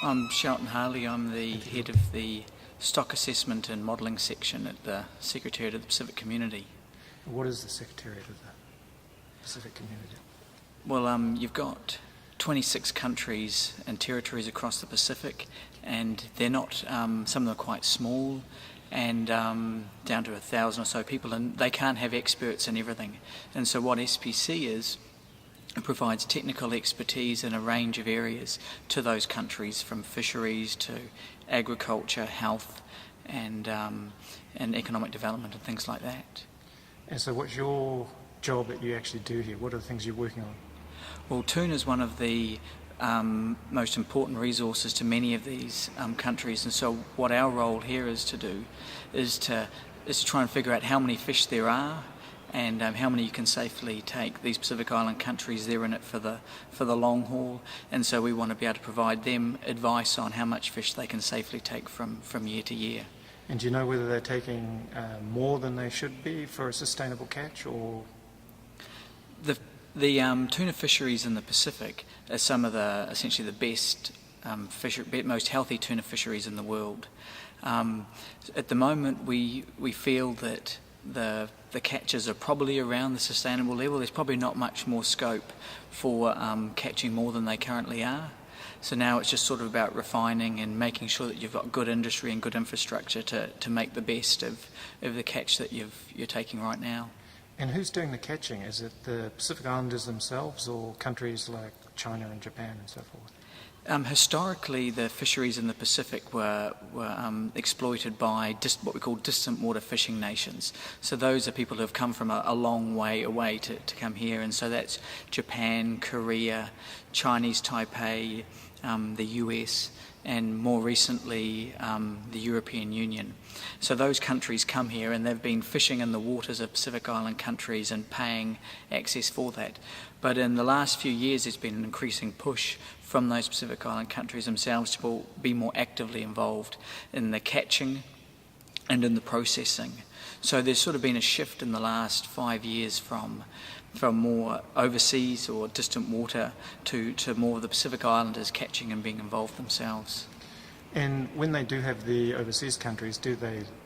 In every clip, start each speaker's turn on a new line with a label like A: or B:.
A: I'm Shelton Harley. I'm the head of the Stock Assessment and Modelling section at the Secretariat of the Pacific Community.
B: What is the Secretariat of the Pacific Community?
A: Well, you've got 26 countries and territories across the Pacific, and they're not, some of them are quite small, and down to 1,000 or so people, and they can't have experts in everything. And so what SPC is, it provides technical expertise in a range of areas to those countries, from fisheries to agriculture, health, and economic development and things like that.
B: And so what's your job that you actually do here? What are the things you're working on?
A: Well, Tuna is one of the most important resources to many of these countries, and so what our role here is to do is to try and figure out how many fish there are, and how many you can safely take. These Pacific Island countries, they're in it for the long haul, and so we want to be able to provide them advice on how much fish they can safely take from year to year.
B: And do you know whether they're taking more than they should be for a sustainable catch, or...?
A: The tuna fisheries in the Pacific are some of essentially the best, most healthy tuna fisheries in the world. At the moment, we feel that the catches are probably around the sustainable level. There's probably not much more scope for catching more than they currently are. So now it's just sort of about refining and making sure that you've got good industry and good infrastructure to make the best of the catch that you're taking right now.
B: And who's doing the catching? Is it the Pacific Islanders themselves, or countries like China and Japan and so forth?
A: Historically, the fisheries in the Pacific were exploited by what we call distant water fishing nations. So those are people who have come from a long way away to come here, and so that's Japan, Korea, Chinese Taipei, the US, and more recently the European Union. So those countries come here and they've been fishing in the waters of Pacific Island countries and paying access for that. But in the last few years there's been an increasing push from those Pacific Island countries themselves to be more actively involved in the catching and in the processing. So there's sort of been a shift in the last 5 years from more overseas or distant water to more of the Pacific Islanders catching and being involved themselves.
B: And when they do have the overseas countries,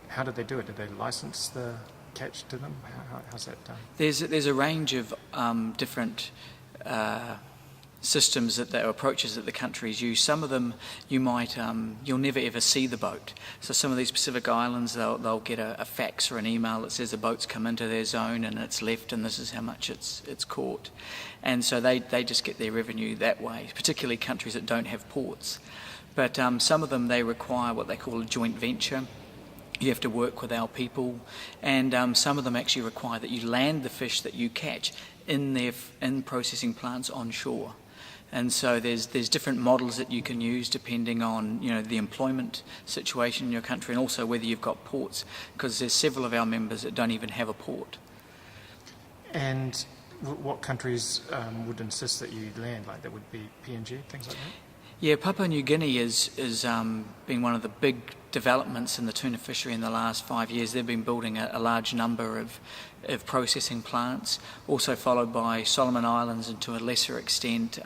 B: how do they do it? Do they license the catch to them? How's that done?
A: There's a range of different systems or approaches that the countries use. Some of them you'll never ever see the boat. So some of these Pacific Islands, they'll get a fax or an email that says a boat's come into their zone and it's left and this is how much it's caught. And so they just get their revenue that way, particularly countries that don't have ports. But some of them, they require what they call a joint venture. You have to work with our people, and some of them actually require that you land the fish that you catch in processing plants on shore. And so there's different models that you can use depending on the employment situation in your country, and also whether you've got ports, because there's several of our members that don't even have a port.
B: And what countries would insist that you land? Like that would be PNG, things like that?
A: Yeah, Papua New Guinea is been one of the big developments in the tuna fishery in the last 5 years. They've been building a large number of processing plants, also followed by Solomon Islands and to a lesser extent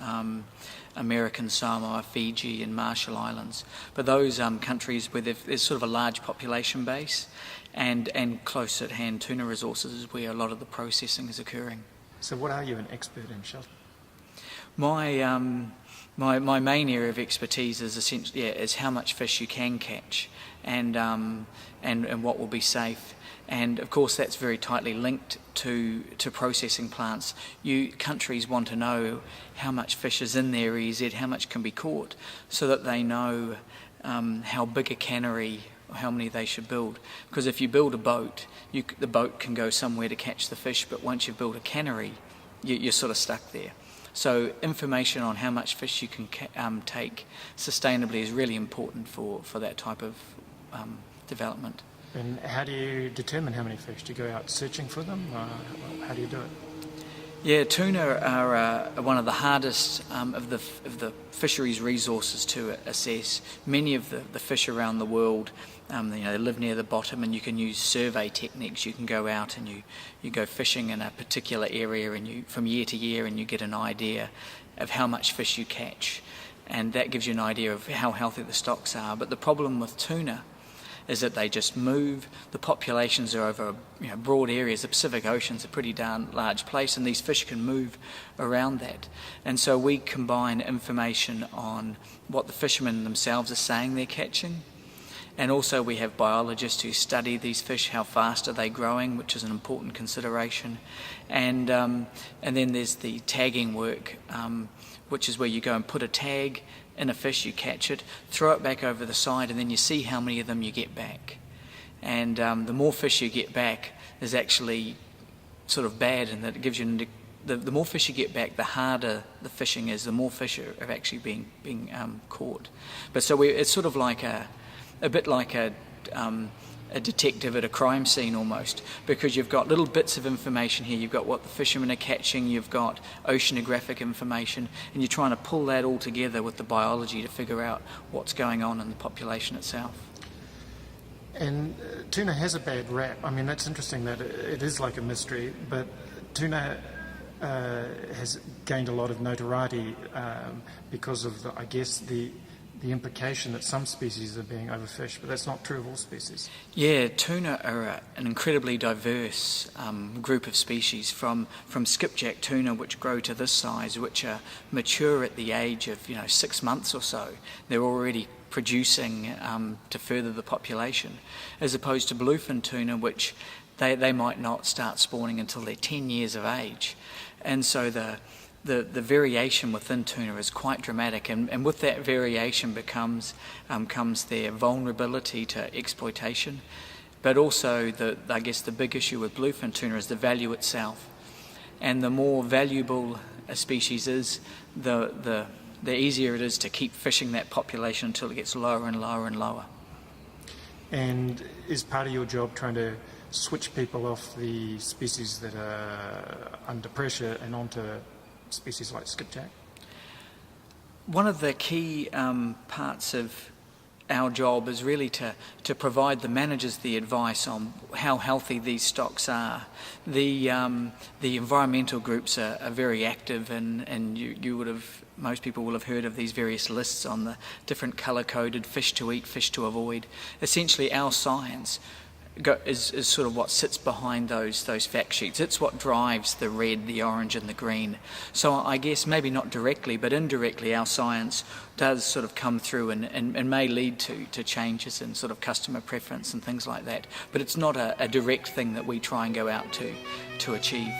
A: American Samoa, Fiji and Marshall Islands. But those countries where there's sort of a large population base and close at hand tuna resources is where a lot of the processing is occurring.
B: So what are you an expert in, Shelton?
A: My main area of expertise is essentially is how much fish you can catch, and what will be safe, and of course that's very tightly linked to processing plants. Countries want to know how much fish is in their EZ, how much can be caught, so that they know how big a cannery or how many they should build. Because if you build a boat, the boat can go somewhere to catch the fish, but once you build a cannery, you're sort of stuck there. So information on how much fish you can take sustainably is really important for that type of development.
B: And how do you determine how many fish? Do you go out searching for them? How do you do it?
A: Yeah, tuna are one of the hardest of the fisheries resources to assess. Many of the fish around the world, they live near the bottom, and you can use survey techniques. You can go out and you go fishing in a particular area, and from year to year, and you get an idea of how much fish you catch. and that gives you an idea of how healthy the stocks are. But the problem with tuna is that they just move. The populations are over broad areas. The Pacific Ocean's a pretty darn large place, and these fish can move around that. And so we combine information on what the fishermen themselves are saying they're catching, and also we have biologists who study these fish, how fast are they growing, which is an important consideration. And then there's the tagging work, which is where you go and put a tag in a fish, you catch it, throw it back over the side, and then you see how many of them you get back. And the more fish you get back is actually sort of bad, in that it gives you the more fish you get back, the harder the fishing is, the more fish are actually being caught. But so it's sort of like a bit like a detective at a crime scene almost, because you've got little bits of information here. You've got what the fishermen are catching, you've got oceanographic information, and you're trying to pull that all together with the biology to figure out what's going on in the population itself.
B: And tuna has a bad rap. I mean, that's interesting that it is like a mystery, but tuna has gained a lot of notoriety because of, I guess, the implication that some species are being overfished, but that's not true of all species.
A: Yeah, tuna are an incredibly diverse group of species, from skipjack tuna, which grow to this size, which are mature at the age of 6 months or so. They're already producing to further the population, as opposed to bluefin tuna, which they might not start spawning until they're 10 years of age. And so the variation within tuna is quite dramatic, and with that variation comes their vulnerability to exploitation. But also, I guess the big issue with bluefin tuna is the value itself. And the more valuable a species is, the easier it is to keep fishing that population until it gets lower and lower and lower.
B: And is part of your job trying to switch people off the species that are under pressure and onto species like skipjack?
A: One of the key parts of our job is really to provide the managers the advice on how healthy these stocks are. The environmental groups are very active, and you would have, most people will have heard of these various lists on the different colour-coded fish to eat, fish to avoid. Essentially, our science is sort of what sits behind those fact sheets. It's what drives the red, the orange and the green. So I guess maybe not directly, but indirectly our science does sort of come through and may lead to changes in sort of customer preference and things like that. But it's not a direct thing that we try and go out to achieve.